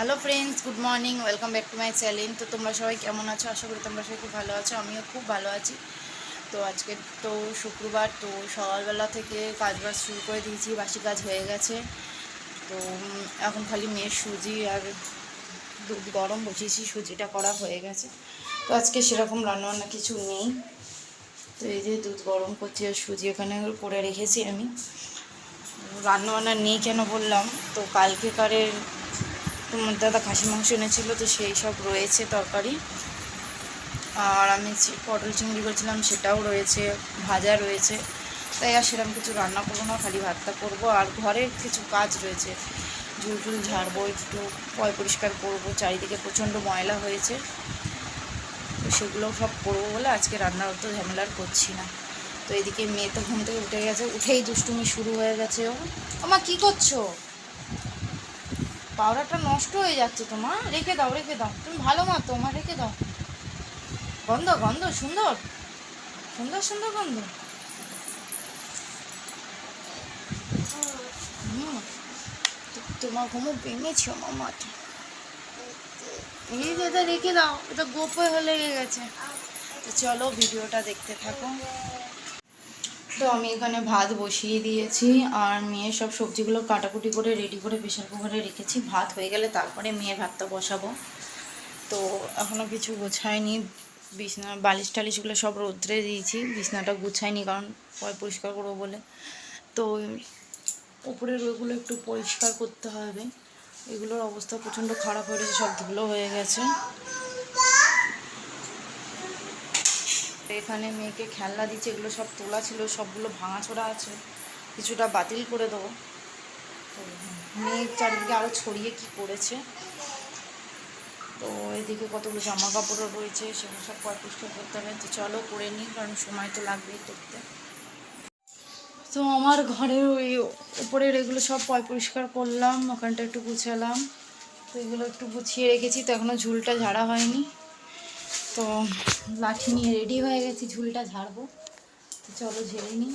Hello friends, good morning, welcome back to my channel. তো তোমরা সবাই কেমন আছো? আশা করি তোমরা সবাই খুব ভালো আছো। আমিও খুব ভালো আছি। তো আজকে তো শুক্রবার, তো সকালবেলা থেকে কাজবাজ শুরু করে দিয়েছি, বাসি কাজ হয়ে গেছে। তো এখন খালি মেয়ের সুজি আর দুধ গরম বসিয়েছি, সুজিটা করা হয়ে গেছে। তো আজকে সেরকম রান্নাবান্না কিছু নেই। তো এই যে দুধ গরম করছি আর সুজি এখানে করে রেখেছি আমি। রান্নাবান্না নেই কেন বললাম, তো কালকেকারের তোমার দাদা খাসি মাংস এনেছিলো, তো সেই সব রয়েছে তরকারি। আর আমি পটল চিংড়ি করেছিলাম, সেটাও রয়েছে, ভাজা রয়েছে। তাই আর সেরকম কিছু রান্না করবো না, খালি ভাতটা করবো। আর ঘরের কিছু কাজ রয়েছে, ঝুল টুল ঝাড়বো, একটু পরিষ্কার করবো, চারিদিকে প্রচণ্ড ময়লা হয়েছে। তো সেগুলো সব করবো বলে আজকে রান্নার অত ঝামেলা আর করছি না। তো এদিকে মেয়ে তো ঘুম থেকে উঠে গেছে, উঠেই দুষ্টুমি শুরু হয়ে গেছে। ও আমা কী করছো? পাউডারটা নষ্ট হয়ে যাচ্ছে তোমার, রেখে দাও রেখে দাও, তুমি ভালো মা তো, আমার রেখে দাও। গন্ধ গন্ধ সুন্দর সুন্দর সুন্দর গন্ধ। হুম, তোমার ঘুমো ভেঙেছি আমার মাথা। এই দাদা রেখে দাও, এটা গোপে লেগে গেছে। তো চলো ভিডিওটা দেখতে থাকো। তো আমি এখানে ভাত বসিয়ে দিয়েছি, আর মেয়ের সব সবজিগুলো কাটাকুটি করে রেডি করে প্রেশার কুকারে রেখেছি। ভাত হয়ে গেলে তারপরে মেয়ের ভাতটা বসাবো। তো এখনও কিছু গোছায়নি, বিছনা বালিশ টালিশগুলো সব রোদ্রে দিয়েছি, বিছনাটা গুছাইনি কারণ পরে পরিষ্কার করবো বলে। তো উপরের ওইগুলো একটু পরিষ্কার করতে হবে, এগুলোর অবস্থা প্রচণ্ড খারাপ হয়ে গেছে, সব ধুলো হয়ে গেছে। এখানে মেয়েকে খেলনা দিচ্ছে, এগুলো সব তোলা ছিল, সবগুলো ভাঙাচোরা আছে, কিছুটা বাতিল করে দেবো। তো মেয়ের চারিদিকে আরও ছড়িয়ে কি করেছে। তো এদিকে কতগুলো জামা কাপড়ও রয়েছে, সেগুলো সব পরিষ্কার করতে হবে। তো চলো করে নিই, কারণ সময় তো লাগবেই করতে। তো আমার ঘরের ওই উপরের এগুলো সব পরিষ্কার করলাম, ওখানটা একটু গুছালাম। তো এগুলো একটু গুছিয়ে রেখেছি, তো এখনও ঝুলটা ঝাড়া হয়নি। তো লাঠি নিয়ে রেডি হয়ে গেছি, ঝুলটা ঝাড়বো। তো চলো ঝেড়ে নিই।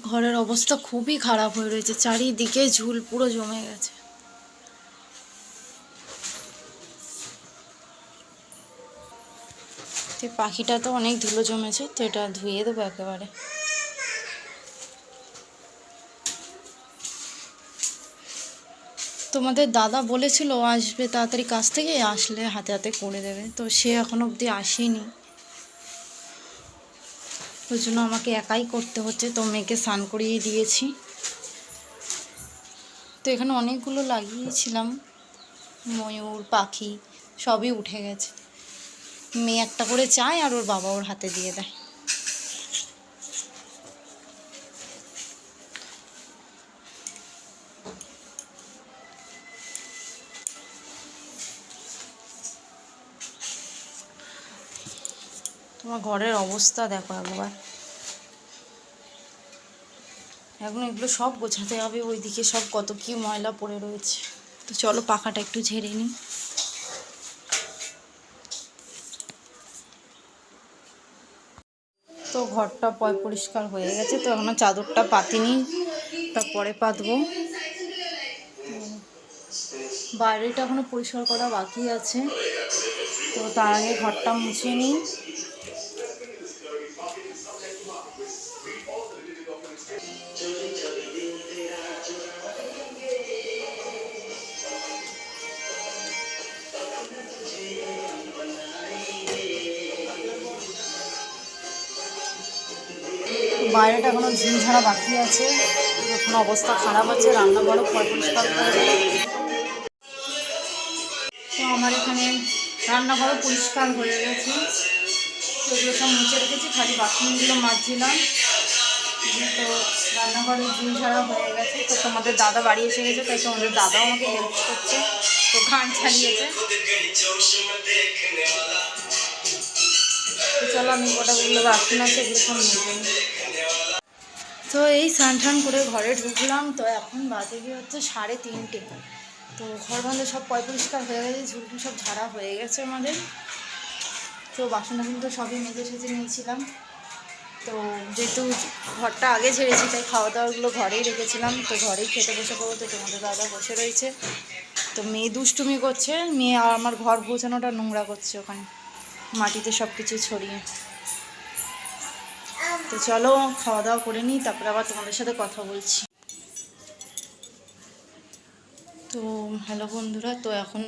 ঘরের অবস্থা খুবই খারাপ হয়ে রয়েছে, চারিদিকে ঝুল পুরো জমে গেছে। তো পাখিটা তো অনেক ধুলো জমেছে, তো এটা ধুয়ে দেবো একেবারে। তোমাদের দাদা বলেছিল আসবে তাড়াতাড়ি কাজ থেকে, আসলে হাতে হাতে করে দেবে, তো সে এখনো অবধি আসেনি। ওই জন্য আমাকে একাই করতে হচ্ছে। তো মেয়েকে স্নান করিয়ে দিয়েছি। তো এখানে অনেকগুলো লাগিয়েছিলাম, ময়ূর পাখি সবই উঠে গেছে। মেয়ে একটা করে চায় আর ওর বাবা ওর হাতে দিয়ে দেয়। তোমার ঘরের অবস্থা দেখো একবার। এখন এগুলো সব গোছাতে হবে, ওইদিকে সব কত কি ময়লা পড়ে রয়েছে। তো চলো পাখাটা একটু ঝেড়ে নিই। তো ঘরটা পরিষ্কার হয়ে গেছে, তো এখনো চাদরটা পাতিনি, তারপরে পাতবো। বাইরেটা এখনো পরিষ্কার করা বাকি আছে, তো তার আগে ঘরটা মুছে নিই। বাইরেটা এখনো ঝিম ঝাড়া বাকি আছে, এখন অবস্থা খারাপ আছে, রান্নাঘরও পরিষ্কার করবো। তো আমার এখানে রান্নাঘরও পরিষ্কার হয়ে গেছে, তো এগুলো সব মুছে রেখেছি, খালি বাথরুমগুলো মাজছিলাম। তো রান্নাঘরে ঝিম ঝাড়া হয়ে গেছে। তো তোমাদের দাদা বাড়ি এসে গেছে, তাই তোমাদের দাদাও আমাকে হেল্প করছে, তো গান চালিয়েছে। তো চলো আমি কটাগুলো বাথরুম আছে এগুলো সব মেজে নিই। তো তো এই স্নান টান করে ঘরে ঢুকলাম। তো এখন বাজে গিয়ে হচ্ছে 3:30। তো ঘর বন্ধ সব পরিষ্কার হয়ে গেছে, ঝুলটুল সব ঝাড়া হয়ে গেছে আমাদের। তো বাসন তো সবই মেজে সেজে নিয়েছিলাম। তো যেহেতু ঘরটা আগে ঝেড়েছি তাই খাওয়া দাওয়াগুলো ঘরেই রেখেছিলাম। তো ঘরেই খেতে বসে পড়বো। তো তোমাদের দাদা বসে রয়েছে। তো মেয়ে দুষ্টুমি করছে, মেয়ে আর আমার ঘর গোছানোটা নোংরা করছে ওখানে মাটিতে সব কিছু ছড়িয়ে। তো চলো খাওয়া দাওয়া করে নিই, তারপরে আবার তোমাদের সাথে কথা বলছি। তো হ্যালো বন্ধুরা, তো এখন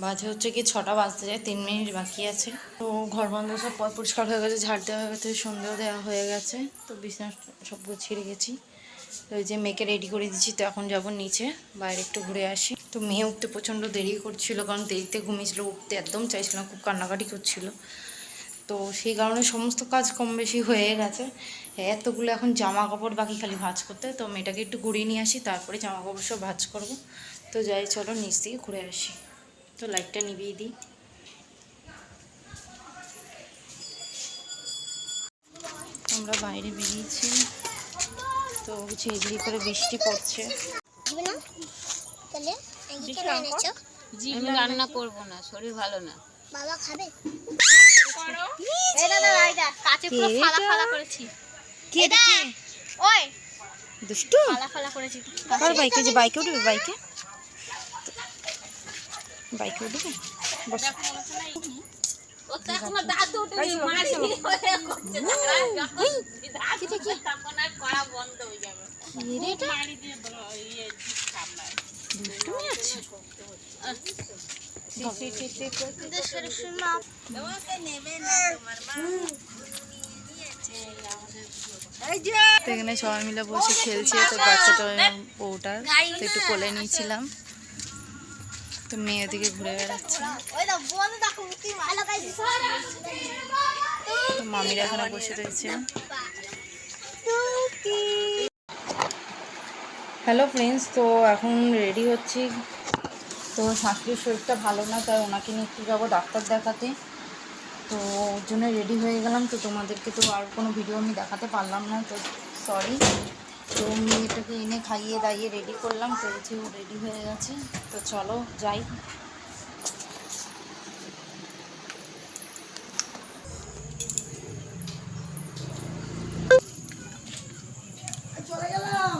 বাজে হচ্ছে কি 6টা বাজতে যায়, 3 মিনিট বাকি আছে। তো ঘর বন্ধ সব পরিষ্কার হয়ে গেছে, ঝাড় দেওয়া হয়ে গেছে, সন্ধ্যেও দেওয়া হয়ে গেছে। তো বিছানা সব গুছিয়ে রেখেছি। তো ওই যে মেয়েকে রেডি করে দিচ্ছি। তো এখন যাবো নিচে, বাইরে একটু ঘুরে আসি। তো মেয়ে উঠতে প্রচণ্ড দেরি করছিল, কারণ দেরিতে ঘুমিয়েছিল, উঠতে একদম চাইছিল না, খুব কান্নাকাটি করছিল। তো সেই কারণে সমস্ত কাজ কম বেশি হয়ে গেছে। এতগুলো এখন জামা কাপড় বাকি খালি ভাঁজ করতে। তো মেয়েটাকে একটু ঘুরিয়ে নিয়ে আসি, তারপরে জামা কাপড় সব ভাঁজ করবো। তো যাই, চলো নিচ থেকে ঘুরে আসি। তো লাইটটা নিভিয়ে দিই। আমরা বাইরে বেরিয়েছি। তো ঝিরিঝিরি করে বৃষ্টি পড়ছে। রান্না করবো না, শরীর ভালো না। বাবা খাবে? দুষ্টু কার বাইকে? যে বাইকে উঠবে, বাইকে বাইকে উঠবে। বস। এখানে সবাই মিলে বসে খেলছে। তো বাচ্চাটা বউটার তো একটু কোলে নিয়েছিলাম। তো মেয়ে ওদিকে ঘুরে বেড়াচ্ছে। তো মামিরা এখানে বসে রয়েছে। হ্যালো ফ্রেন্ডস, তো এখন রেডি হচ্ছি। তো শাশুড়ির শরীরটা ভালো না, তাই ওনাকে নিয়ে একটু যাবো ডাক্তার দেখাতে। তো ওর জন্য রেডি হয়ে গেলাম। তো তোমাদেরকে তো আর কোনো ভিডিও আমি দেখাতে পারলাম না, তো সরি। তো মেয়েটাকে এনে খাইয়ে দাইয়ে রেডি করলাম। তো হচ্ছে ও রেডি হয়ে গেছে। তো চলো যাই। চলে গেলাম।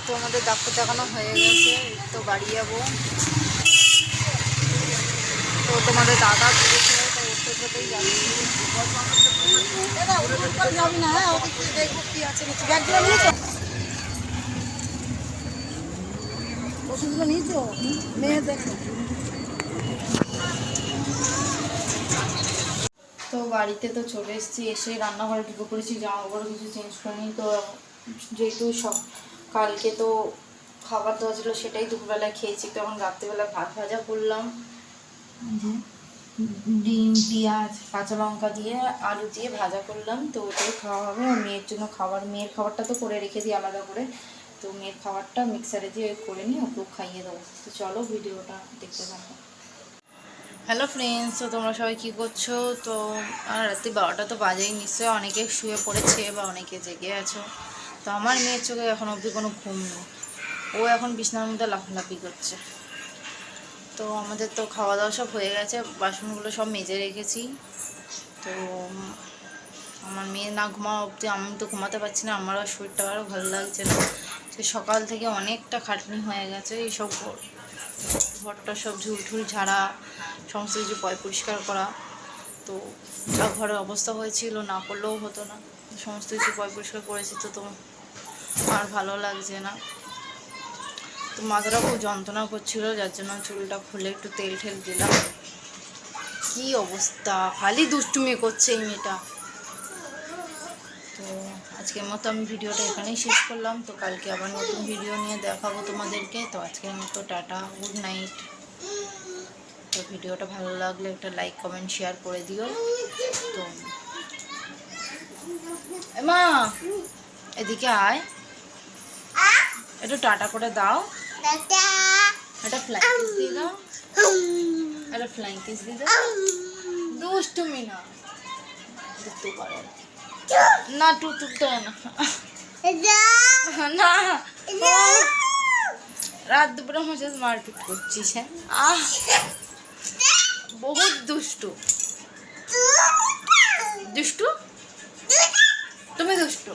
তো আমাদের ডাক্তার দেখানো হয়ে গেছে। তো বাড়ি যাবো। তো তোমাদের দাদা ঘুরেছিল, তো ওর সাথেই যাচ্ছি। ওষুধগুলো নিয়েছো? মেয়ে দেখো। তো বাড়িতে তো চলে এসেছি। এসে রান্নাঘরে ঢুকে পড়েছি, জামা কাপড় কিছু চেঞ্জ করিনি। তো যেহেতু সব কালকে তো খাবার দেওয়া ছিল, সেটাই দুপুরবেলায় খেয়েছি। তো এখন রাত্রিবেলা ভাত ভাজা করলাম, ডিম পেঁয়াজ কাঁচা লঙ্কা দিয়ে আলু দিয়ে ভাজা করলাম। তো ওটাই খাওয়া হবে। আর মেয়ের জন্য খাবার, মেয়ের খাবারটা তো করে রেখে দিই আলাদা করে। তো মেয়ের খাবারটা মিক্সারে দিয়ে করে নিই, ওকেও খাইয়ে দেবো। তো চলো ভিডিওটা দেখতে থাকো। হ্যালো ফ্রেন্ডস, তো তোমরা সবাই কী করছো? তো রাত্রি 12টা তো বাজেই, নিশ্চয়ই অনেকে শুয়ে পড়েছে বা অনেকে জেগে আছো। তো আমার মেয়ের চোখে এখন অবধি কোনো ঘুম নেই, ও এখন বিছানার মধ্যে লাফালাফি করছে। তো আমাদের তো খাওয়া দাওয়া সব হয়ে গেছে, বাসনগুলো সব মেজে রেখেছি। তো আমার মেয়ে না ঘুমাও অবধি আমি তো ঘুমাতে পারছি না, আমারও শরীরটা আরও ভালো লাগছে না। সে সকাল থেকে অনেকটা খাটনি হয়ে গেছে। এইসব ঘরটা সব ঝুলঝুল ঝাড়া, সমস্ত কিছু পরিষ্কার করা। তো যা ঘরের অবস্থা হয়েছিল, না করলেও হতো না। সমস্ত কিছু পরিষ্কার করেছি। তো আর ভালো লাগছে না। তো মাথাটা খুব যন্ত্রণা করছিল, যার জন্য চুলটা খুলে একটু তেল ঠেল দিলাম। কি অবস্থা, খালি দুষ্টুমি করছে এই মেয়েটা। তো আজকের মতো আমি ভিডিওটা এখানেই শেষ করলাম। তো কালকে আবার নতুন ভিডিও নিয়ে দেখাবো তোমাদেরকে। তো আজকের মতো টাটা, গুড নাইট। তো ভিডিওটা ভালো লাগলে একটা লাইক কমেন্ট শেয়ার করে দিও। তো মা এদিকে আয়, একটু টাটা করে দাও, একটা ফ্লাইং কিস দিয়ে দাও, একটা ফ্লাইং কিস দিয়ে দাও। দুষ্টুমি না, দুষ্টু করে না, টু তুলতে না না, রাত দুপুরে আমার সাথে মারপিট করছিস। হ্যাঁ বহুত দুষ্টু, দুষ্টু তুমি, দুষ্টু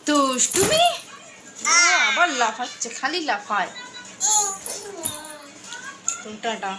দুষ্টুমি। আবার লাফাচ্ছে, খালি লাফায়। টাটা।